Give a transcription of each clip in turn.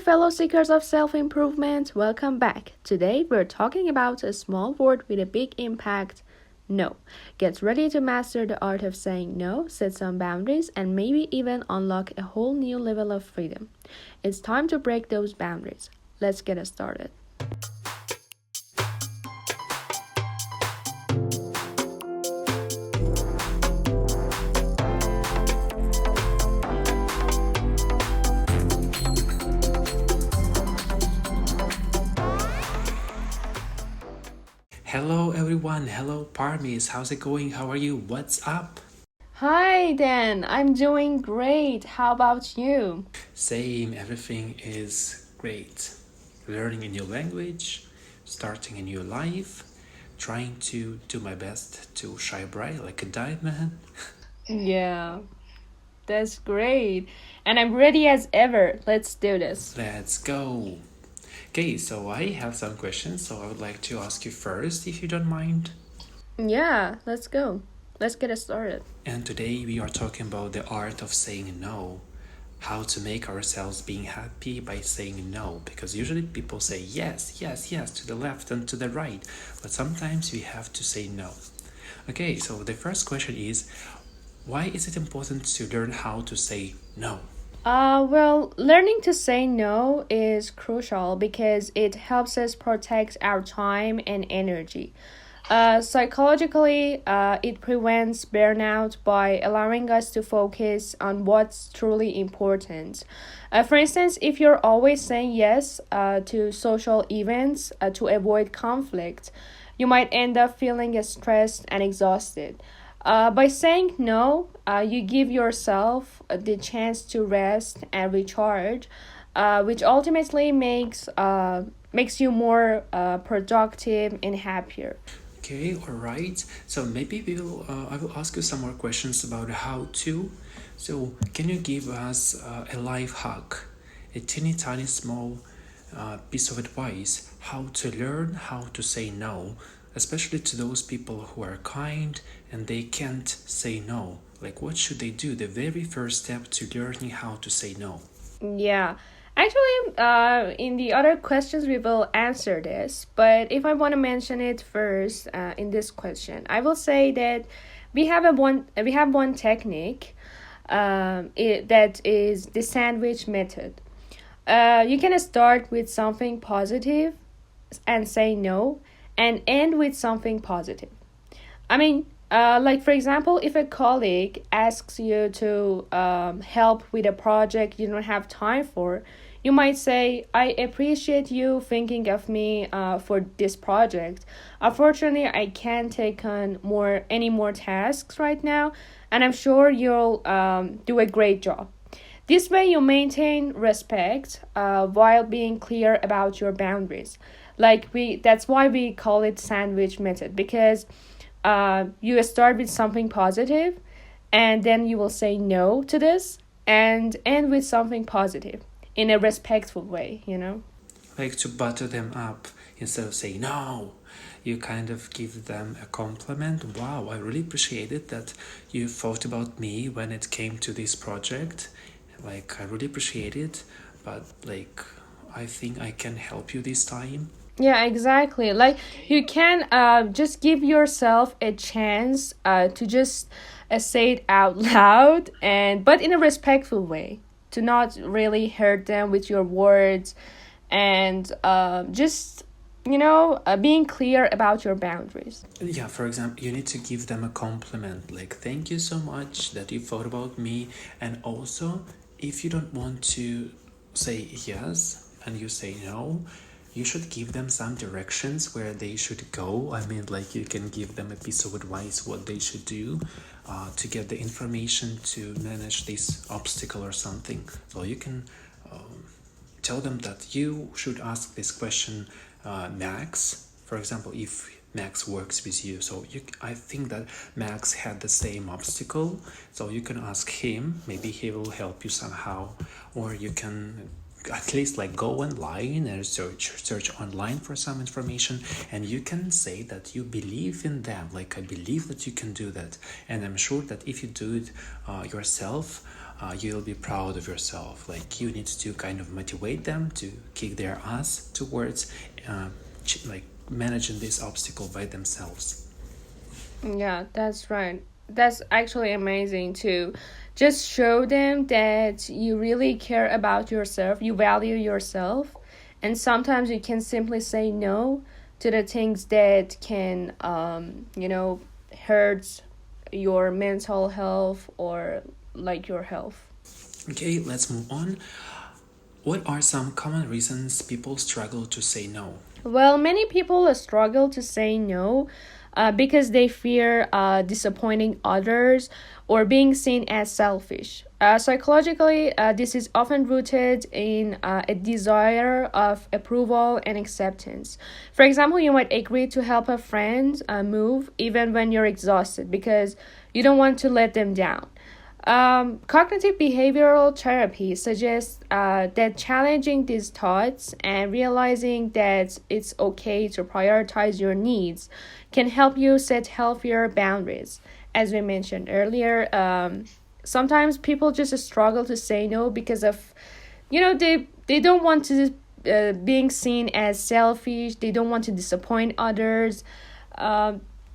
fellow seekers of self improvement. Welcome back. Today, we're talking about a small word with a big impact no. Get ready to master the art of saying no, set some boundaries, and maybe even unlock a whole new level of freedom. It's time to break those boundaries. Let's get started. Hello everyone, hello Parmis, how's it going? How are you? What's up? Hi, Dan. I'm doing great. How about you? Same, everything is great. Learning a new language, starting a new life, trying to do my best to shine bright like a diamond. Yeah, that's great. And I'm ready as ever. Let's do this. Let's go. Okay, so I have some questions, so I would like to ask you first if you don't mind. Yeah, let's go. Let's get it started. And today we are talking about the art of saying no. How to make ourselves being happy by saying no, because usually people say yes, yes, yes to the left and to the right, but sometimes we have to say no. Okay, so the first question is, why is it important to learn how to say no? Well, learning to say no is crucial because it helps us protect our time and energy. Psychologically, it prevents burnout by allowing us to focus on what's truly important. For instance, if you're always saying yes to social events to avoid conflict, you might end up feeling stressed and exhausted. By saying no, you give yourself the chance to rest and recharge, which ultimately makes you more productive and happier. Okay, all right. So maybe I will ask you some more questions about how to. So can you give us a life hack, a teeny tiny small piece of advice how to learn how to say no, especially to those people who are kind and they can't say no. Like what should they do? The very first step to learning how to say no. Yeah. Actually, in the other questions, we will answer this. But if I want to mention it first in this question, I will say that we have one technique that is the sandwich method. You can start with something positive and say no, and end with something positive. I mean, like for example, if a colleague asks you to help with a project you don't have time for, you might say, "I appreciate you thinking of me for this project. Unfortunately, I can't take on any more tasks right now, and I'm sure you'll do a great job." This way, you maintain respect while being clear about your boundaries. That's why we call it sandwich method because you start with something positive, and then you will say no to this, and end with something positive in a respectful way. Like to butter them up instead of saying no. You kind of give them a compliment. Wow, I really appreciated that you thought about me when it came to this project. Like, I really appreciate it, but like, I think I can help you this time. Yeah, exactly. Like you can just give yourself a chance to just say it out loud, and but in a respectful way, to not really hurt them with your words, and just being clear about your boundaries. Yeah, for example, you need to give them a compliment, like, thank you so much that you thought about me. And also, if you don't want to say yes and you say no, you should give them some directions where they should go. I mean, like, you can give them a piece of advice what they should do to get the information to manage this obstacle or something. So you can tell them that you should ask this question, Max. For example, if Max works with you, so I think that Max had the same obstacle, so you can ask him. Maybe he will help you somehow, or you can at least like go online and search online for some information, and you can say that you believe in them, like I believe that you can do that. And I'm sure that if you do it yourself, you'll be proud of yourself. Like you need to kind of motivate them to kick their ass towards like managing this obstacle by themselves. Yeah, that's right. That's actually amazing to just show them that you really care about yourself, you value yourself, and sometimes you can simply say no to the things that can, hurt your mental health or like your health. Okay, let's move on. What are some common reasons people struggle to say no? Well, many people struggle to say no because they fear disappointing others or being seen as selfish. Psychologically, this is often rooted in a desire of approval and acceptance. For example, you might agree to help a friend move even when you're exhausted because you don't want to let them down. Cognitive behavioral therapy suggests that challenging these thoughts and realizing that it's okay to prioritize your needs can help you set healthier boundaries. As we mentioned earlier, sometimes people just struggle to say no because of, they don't want to being seen as selfish. They don't want to disappoint others.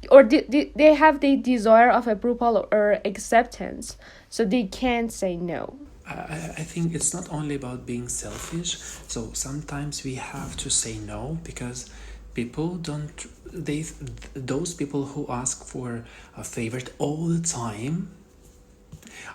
Or they have the desire of approval or acceptance, so they can't say no. I think it's not only about being selfish. So sometimes we have to say no because people don't, those people who ask for a favor all the time,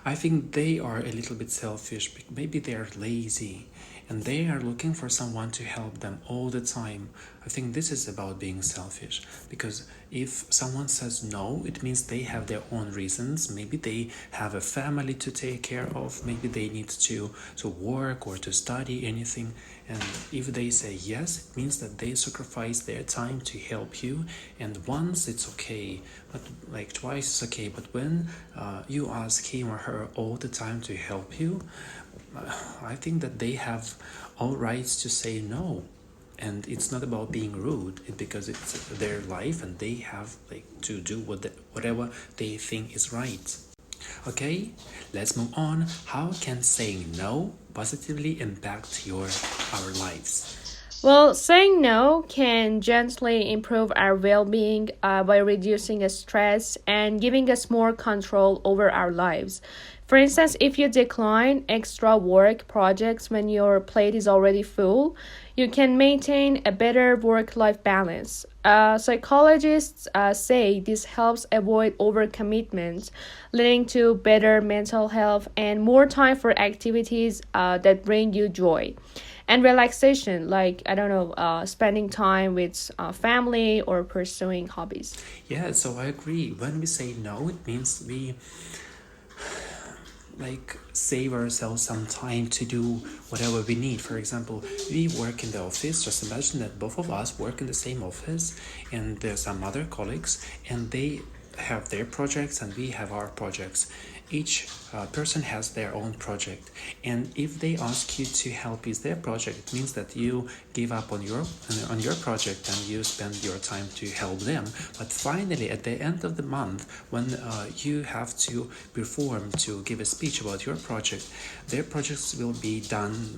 I think they are a little bit selfish. Maybe they are lazy and they are looking for someone to help them all the time. I think this is about being selfish, because if someone says no, it means they have their own reasons. Maybe they have a family to take care of, maybe they need to work or to study anything. And if they say yes, it means that they sacrifice their time to help you. And once it's okay, but like twice it's okay. But when you ask him or her all the time to help you, I think that they have all rights to say no. And it's not about being rude, because it's their life and they have like to do whatever they think is right. Okay, let's move on. How can saying no positively impact our lives? Well, saying no can gently improve our well-being by reducing stress and giving us more control over our lives. For instance, if you decline extra work projects when your plate is already full, you can maintain a better work-life balance. Psychologists say this helps avoid overcommitment, leading to better mental health and more time for activities that bring you joy. And relaxation, like, spending time with family or pursuing hobbies. Yeah, so I agree. When we say no, it means we save ourselves some time to do whatever we need. For example, we work in the office. Just imagine that both of us work in the same office, and there's some other colleagues, and they have their projects and we have our projects. Each person has their own project, and if they ask you to help with their project, it means that you give up on your project and you spend your time to help them. But finally, at the end of the month, when you have to perform to give a speech about your project, their projects will be done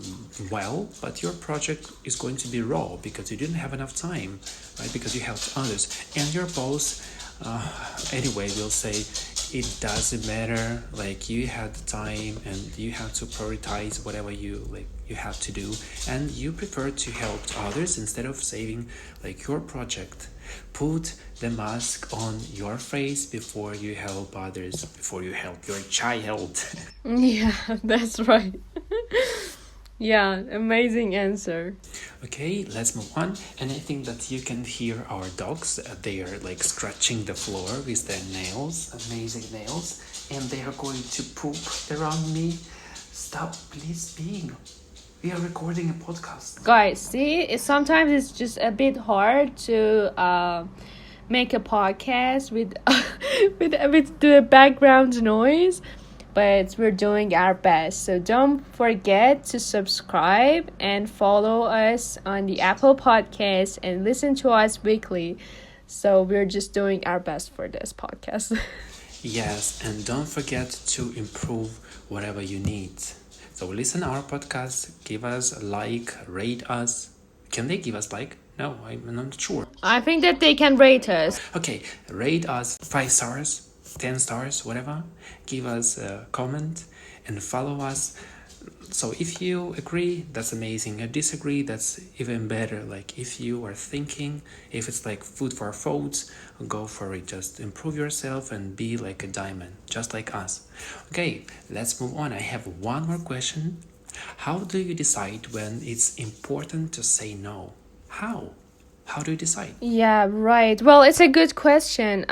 well, but your project is going to be raw because you didn't have enough time, right? Because you helped others, and your boss anyway will say it doesn't matter, like you had the time and you have to prioritize whatever you have to do, and you prefer to help others instead of saving your project. Put the mask on your face before you help others, before you help your child. Yeah, that's right. Yeah, amazing answer. Okay, let's move on. And I think that you can hear our dogs. They are scratching the floor with their nails, amazing nails, and they are going to poop around me. Stop, please, being. We are recording a podcast. Guys, see, sometimes it's just a bit hard to make a podcast with with the background noise. but we're doing our best. So don't forget to subscribe and follow us on the Apple Podcast and listen to us weekly. So we're just doing our best for this podcast. Yes, and don't forget to improve whatever you need. So listen our podcast, give us a like, rate us. Can they give us like? No, I'm not sure. I think that they can rate us. Okay, rate us 5 stars, 10 stars, whatever. Give us a comment and follow us. So if you agree, that's amazing. If disagree, that's even better. Like if you are thinking, if it's like food for thoughts, go for it. Just improve yourself and be like a diamond, just like us. Okay, let's move on. I have one more question. How do you decide when it's important to say no? How? How do you decide? Yeah, right. Well, it's a good question.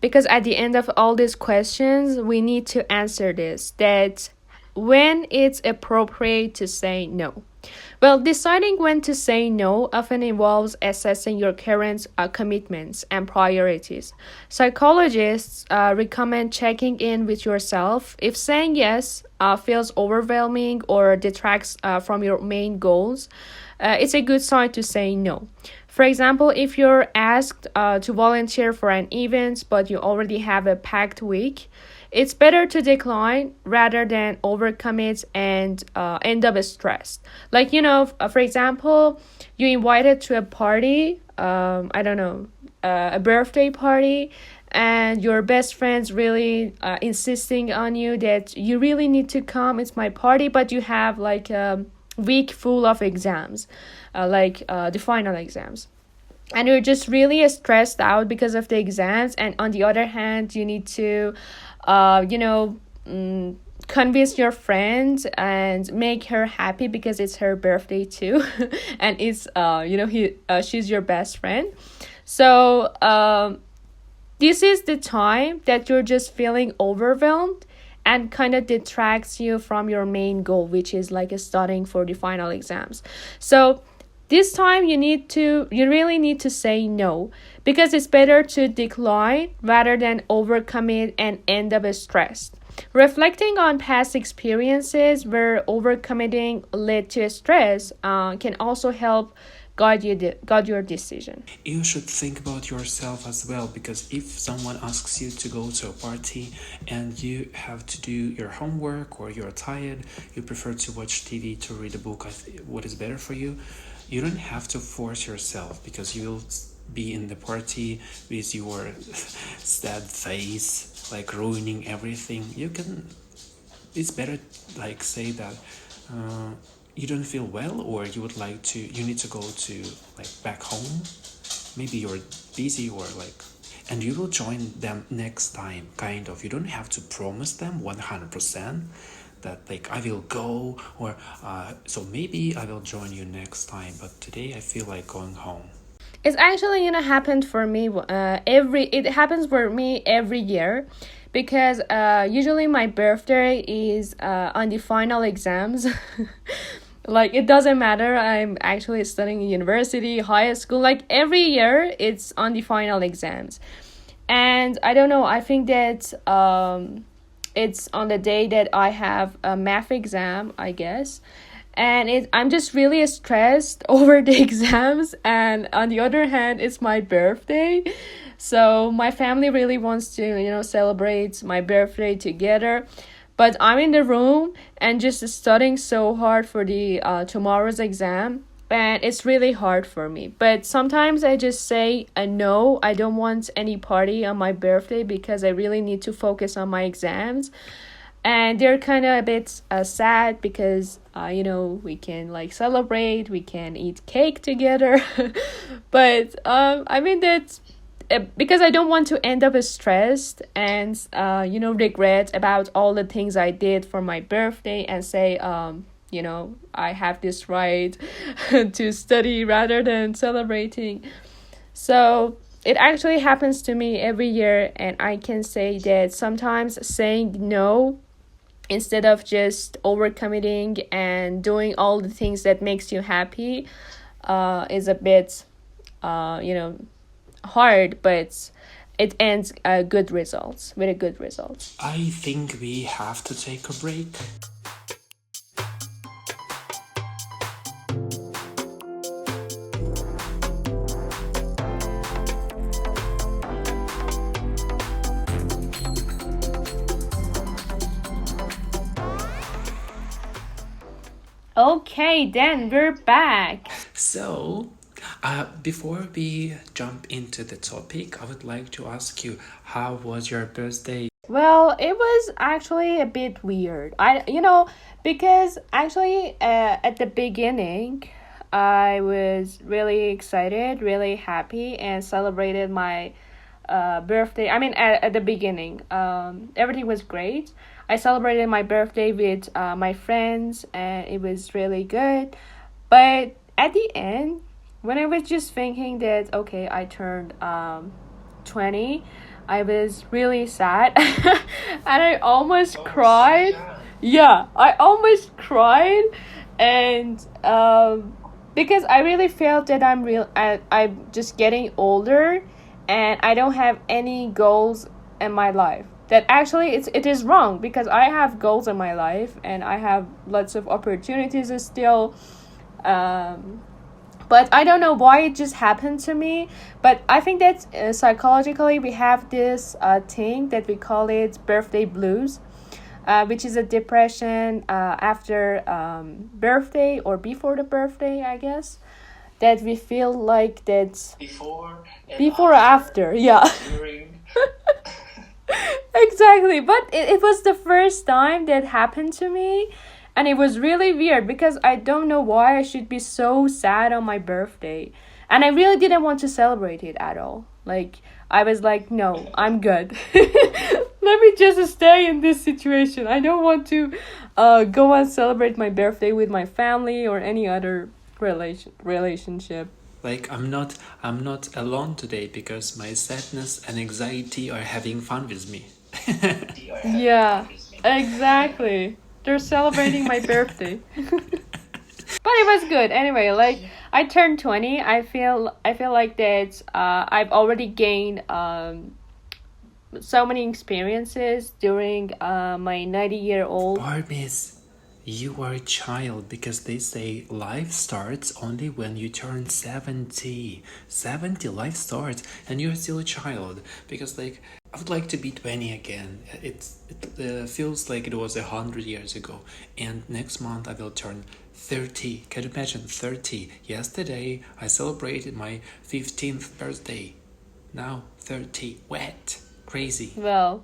Because at the end of all these questions, we need to answer this, that when it's appropriate to say no. Well, deciding when to say no often involves assessing your current commitments and priorities. Psychologists recommend checking in with yourself. If saying yes feels overwhelming or detracts from your main goals, it's a good sign to say no. For example, if you're asked to volunteer for an event but you already have a packed week, it's better to decline rather than overcommit and end up stressed. Like, for example, you invited to a party, I don't know, a birthday party, and your best friend's really insisting on you that you really need to come. It's my party, but you have like a week full of exams, the final exams. And you're just really stressed out because of the exams. And on the other hand, you need to convince your friend and make her happy because it's her birthday too. And it's she's your best friend. So this is the time that you're just feeling overwhelmed and kind of detracts you from your main goal, which is like studying for the final exams. So this time you really need to say no, because it's better to decline rather than overcommit and end up stressed. Reflecting on past experiences where overcommitting led to stress can also help guide your decision. You should think about yourself as well, because if someone asks you to go to a party and you have to do your homework or you're tired, you prefer to watch TV, to read a book, what is better for you, you don't have to force yourself, because you'll be in the party with your sad face, like ruining everything. It's better like say that you don't feel well, or you need to go to like back home. Maybe you're busy or and you will join them next time, kind of. You don't have to promise them 100% that I will go, or so maybe I will join you next time, but today I feel like going home. It's actually happened for me it happens for me every year, because usually my birthday is on the final exams. It doesn't matter, I'm actually studying in university, high school, every year it's on the final exams. And I don't know, I think that it's on the day that I have a math exam, I guess. And I'm just really stressed over the exams. And on the other hand, it's my birthday. So my family really wants to, celebrate my birthday together. But I'm in the room and just studying so hard for the tomorrow's exam. And it's really hard for me. But sometimes I just say no, I don't want any party on my birthday because I really need to focus on my exams. And they're kind of a bit sad because, we can celebrate, we can eat cake together. But that's because I don't want to end up stressed and, regret about all the things I did for my birthday and say, I have this right to study rather than celebrating. So it actually happens to me every year, and I can say that sometimes saying no instead of just overcommitting and doing all the things that makes you happy is a bit, hard, but it ends good results with a good results. I think we have to take a break. Okay, then we're back. So, before we jump into the topic, I would like to ask you, how was your birthday? Well, it was actually a bit weird. Because actually at the beginning, I was really excited, really happy, and celebrated my birthday. I mean, at the beginning, everything was great. I celebrated my birthday with my friends, and it was really good. But at the end, when I was just thinking that, okay, I turned 20, I was really sad and I almost cried. Yeah, I almost cried, and because I really felt that I'm just getting older and I don't have any goals in my life. That actually it is wrong because I have goals in my life and I have lots of opportunities still. But I don't know why it just happened to me. But I think that psychologically we have this thing that we call it birthday blues, which is a depression after birthday or before the birthday, I guess. That we feel like that before or after, yeah. During. Exactly, but it was the first time that happened to me, and it was really weird because I don't know why I should be so sad on my birthday, and I really didn't want to celebrate it at all. Like, I was like, no, I'm good. Let me just stay in this situation. I don't want to go and celebrate my birthday with my family or any other relationship. Like, I'm not alone today because my sadness and anxiety are having fun with me. Yeah, exactly. They're celebrating my birthday. But it was good anyway. Like, I turned 20. I feel like that I've already gained so many experiences during my 90-year-old. Barbies, you are a child because they say life starts only when you turn 70. 70, life starts, and you're still a child because, like, I would like to be 20 again. It feels like it was 100 years ago, and next month I will turn 30. Can you imagine 30? Yesterday I celebrated my 15th birthday. Now 30. Wet. Crazy. Well,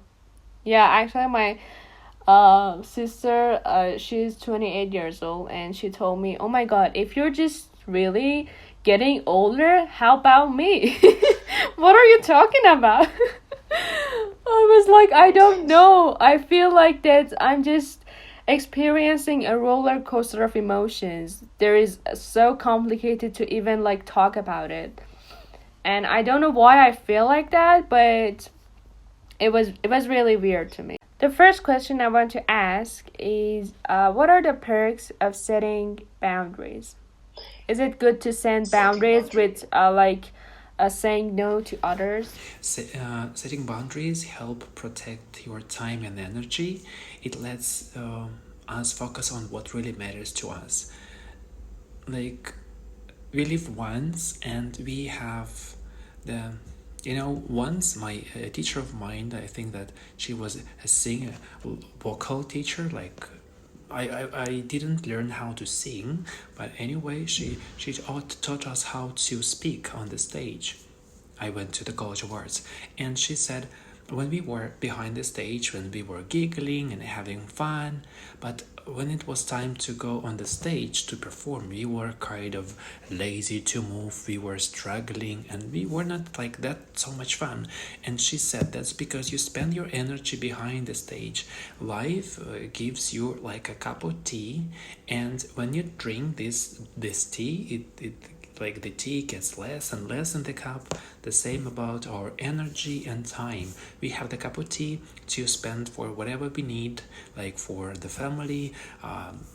yeah, actually my sister, she's 28 years old, and she told me, oh my god, if you're just really getting older, how about me? What are you talking about? I was like, I don't know. I feel like that I'm just experiencing a roller coaster of emotions. There is so complicated to even like talk about it. And I don't know why I feel like that, but it was really weird to me. The first question I want to ask is what are the perks of setting boundaries? Is it good to set boundaries with saying no to others? Setting boundaries help protect your time and energy. It lets us focus on what really matters to us. Like, we live once, and we have the once my teacher of mine, I think that she was a singer, vocal teacher. Like, I didn't learn how to sing, but anyway, she taught us how to speak on the stage. I went to the College of Arts, and she said, when we were behind the stage, when we were giggling and having fun, but when it was time to go on the stage to perform, we were kind of lazy to move, we were struggling, and we were not like that so much fun. And she said, that's because you spend your energy behind the stage. Life gives you like a cup of tea, and when you drink this tea, it like the tea gets less and less in the cup. The same about our energy and time. We have the cup of tea to spend for whatever we need, like for the family,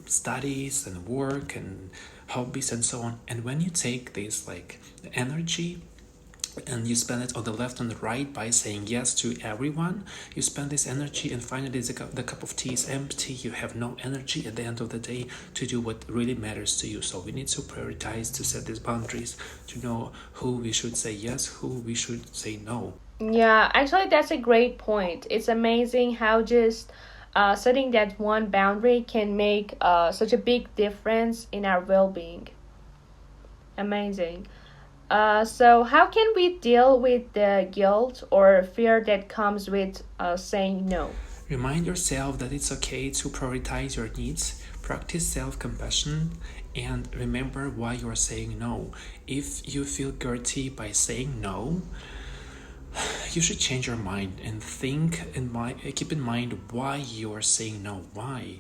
studies and work and hobbies and so on. And when you take this like energy and you spend it on the left and the right by saying yes to everyone. You spend this energy, and finally the cup of tea is empty. You have no energy at the end of the day to do what really matters to you. So we need to prioritize, to set these boundaries, to know who we should say yes, who we should say no. Yeah, actually, that's a great point. It's amazing how just setting that one boundary can make such a big difference in our well being. Amazing. So, how can we deal with the guilt or fear that comes with saying no? Remind yourself that it's okay to prioritize your needs, practice self compassion, and remember why you're saying no. If you feel guilty by saying no, you should change your mind and keep in mind why you are saying no. Why?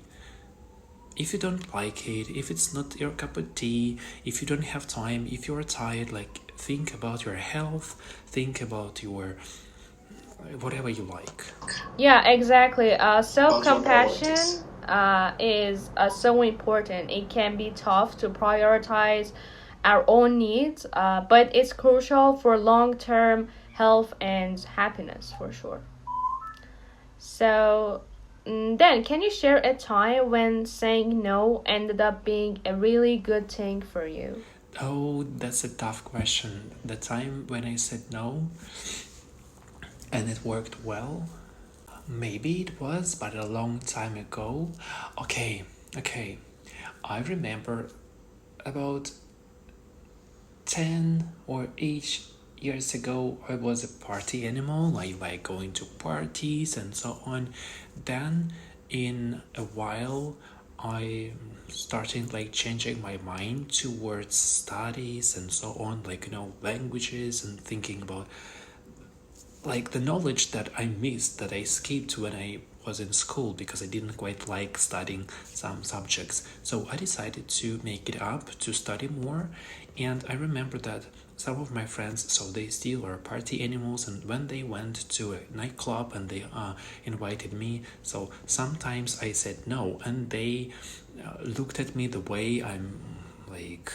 If you don't like it, if it's not your cup of tea, if you don't have time, if you're tired, like think about your health, think about your whatever you like. Yeah, exactly. Self compassion is so important. It can be tough to prioritize our own needs, but it's crucial for long term health and happiness for sure. So, then can you share a time when saying no ended up being a really good thing for you? Oh, that's a tough question. The time when I said no and it worked well, maybe it was, but a long time ago. Okay. I remember about 10 or 8 years ago, I was a party animal. I like going to parties and so on. Then, in a while, I started like changing my mind towards studies and so on, like languages, and thinking about like the knowledge that I missed, that I skipped when I was in school because I didn't quite like studying some subjects. So I decided to make it up, to study more. And I remember that some of my friends, so they still are party animals, and when they went to a nightclub and they invited me, so sometimes I said no, and they looked at me the way I'm like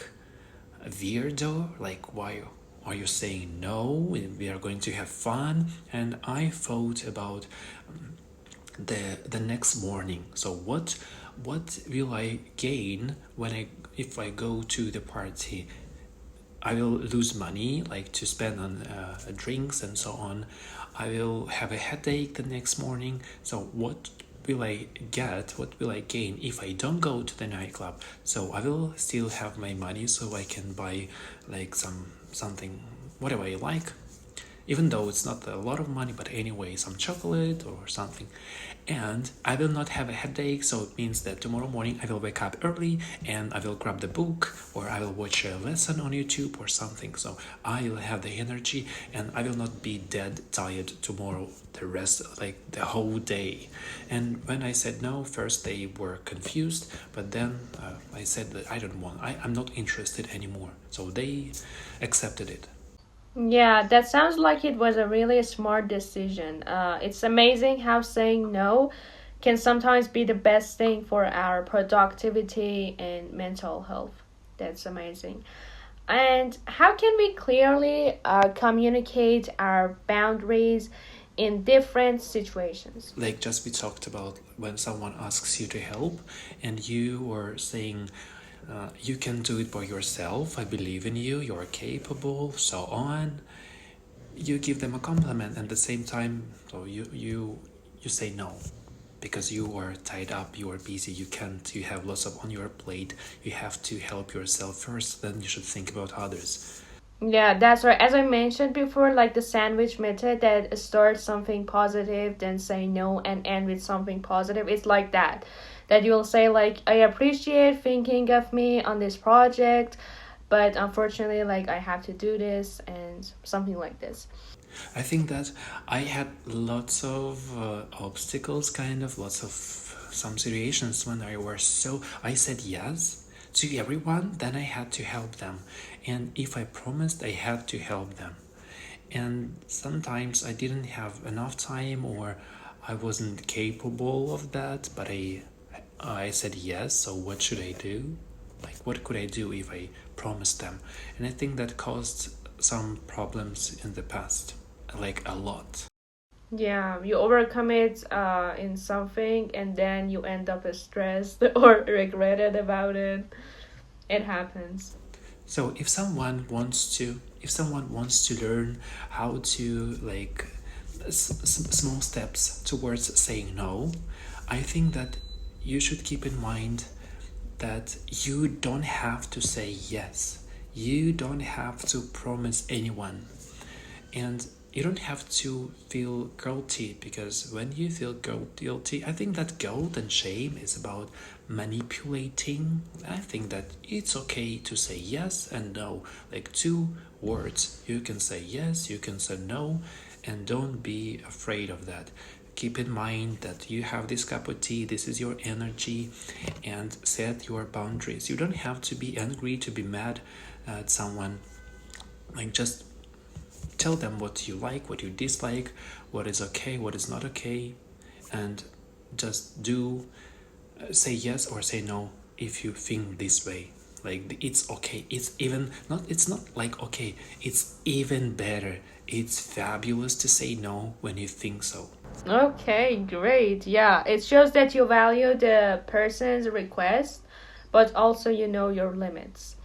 a weirdo, like why are you saying no? We are going to have fun. And I thought about the next morning. So what will I gain if I go to the party? I will lose money, like to spend on drinks and so on. I will have a headache the next morning. So what will I get? What will I gain if I don't go to the nightclub? So I will still have my money, so I can buy like something, whatever I like, even though it's not a lot of money, but anyway, some chocolate or something. And I will not have a headache, so it means that tomorrow morning I will wake up early and I will grab the book, or I will watch a lesson on YouTube or something. So I will have the energy and I will not be dead tired tomorrow, the rest, like the whole day. And when I said no, first they were confused, but then I said that I'm not interested anymore. So they accepted it. Yeah, that sounds like it was a really smart decision. It's amazing how saying no can sometimes be the best thing for our productivity and mental health. That's amazing. And how can we clearly communicate our boundaries in different situations? Like just we talked about, when someone asks you to help and you are saying you can do it by yourself, I believe in you, you're capable, so on, you give them a compliment, and at the same time, so you say no because you are tied up, you are busy, you have lots of on your plate, you have to help yourself first, then you should think about others. Yeah, that's right. As I mentioned before, like the sandwich method that starts something positive, then say no and end with something positive. It's like that. That you'll say like, I appreciate thinking of me on this project, but unfortunately, like I have to do this and something like this. I think that I had lots of obstacles, kind of lots of some situations when I said yes to everyone, then I had to help them. And if I promised, I had to help them. And sometimes I didn't have enough time, or I wasn't capable of that, but I said yes, so what should I do? Like, what could I do if I promised them? And I think that caused some problems in the past, like a lot. Yeah, you overcome it in something and then you end up stressed or regretted about it. It happens. So if someone wants to learn how to like small steps towards saying no, I think that you should keep in mind that you don't have to say yes. You don't have to promise anyone. And you don't have to feel guilty, because when you feel guilty, I think that guilt and shame is about manipulating. I think that it's okay to say yes and no, like two words. You can say yes, you can say no, and don't be afraid of that. Keep in mind that you have this cup of tea, this is your energy, and set your boundaries. You don't have to be angry, to be mad at someone. Like, just tell them what you like, what you dislike, what is okay, what is not okay, and just say yes or say no if you think this way. Like, it's okay. It's not like okay, it's even better. It's fabulous to say no when you think so. Okay, great. Yeah, it shows that you value the person's request, but also you know your limits.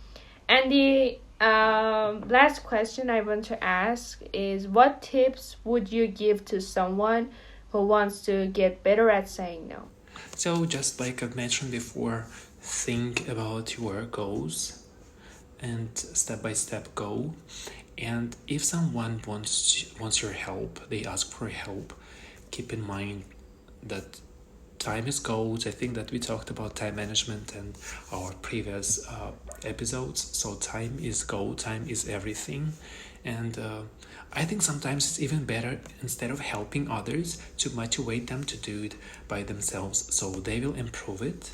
And the last question I want to ask is, what tips would you give to someone who wants to get better at saying no? So, just like I've mentioned before, think about your goals and step by step go. And if someone wants your help, they ask for help, keep in mind that time is gold. I think that we talked about time management in our previous episodes. So time is gold, time is everything. And I think sometimes it's even better, instead of helping others, to motivate them to do it by themselves. So they will improve it.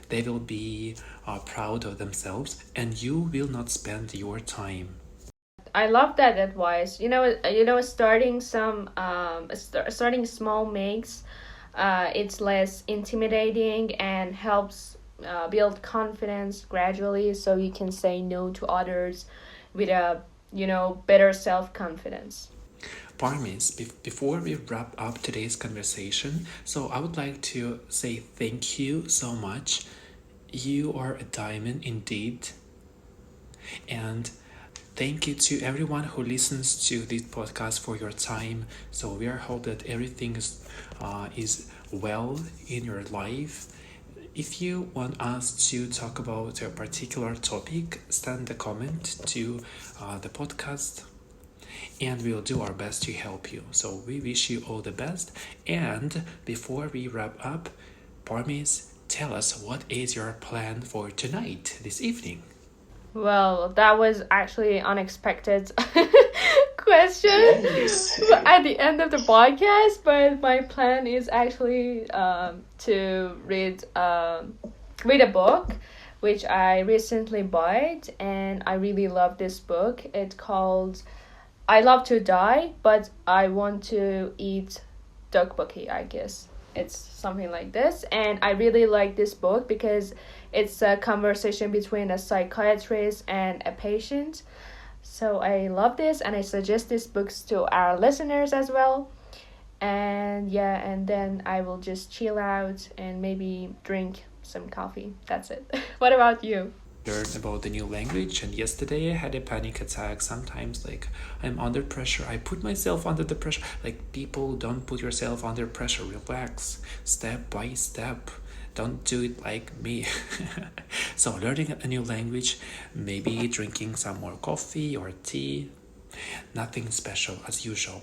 They will be proud of themselves, and you will not spend your time. I love that advice. Starting starting small makes it's less intimidating and helps build confidence gradually, so you can say no to others with a better self-confidence. Parmis, before we wrap up today's conversation, so I would like to say thank you so much. You are a diamond indeed. And thank you to everyone who listens to this podcast for your time. So we are hope that everything is well in your life. If you want us to talk about a particular topic, send a comment to the podcast, and we'll do our best to help you. So we wish you all the best. And before we wrap up, Parmis, tell us, what is your plan for tonight, this evening? Well, that was actually unexpected question at the end of the podcast, but my plan is actually to read a book which I recently bought, and I really love this book. It's called I Love to Die, but I Want to Eat Tteokbokki, I guess. It's something like this, and I really like this book because it's a conversation between a psychiatrist and a patient. So I love this, and I suggest these books to our listeners as well. And yeah, and then I will just chill out and maybe drink some coffee. That's it. What about you? Learn about the new language, and yesterday I had a panic attack. Sometimes, like, I'm under pressure, I put myself under the pressure. Like, people, don't put yourself under pressure. Relax, step by step. Don't do it like me. So learning a new language, maybe drinking some more coffee or tea. Nothing special, as usual.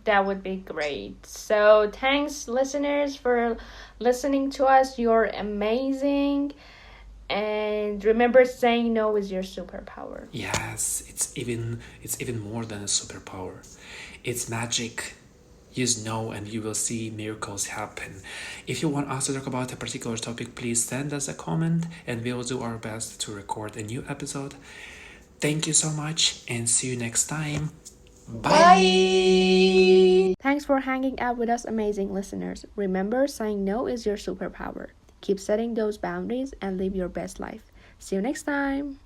That would be great. So thanks, listeners, for listening to us. You're amazing. And remember, saying no is your superpower. Yes, it's even more than a superpower. It's magic. Use no and you will see miracles happen. If you want us to talk about a particular topic, please send us a comment and we will do our best to record a new episode. Thank you so much and see you next time. Bye! Thanks for hanging out with us, amazing listeners. Remember, saying no is your superpower. Keep setting those boundaries and live your best life. See you next time.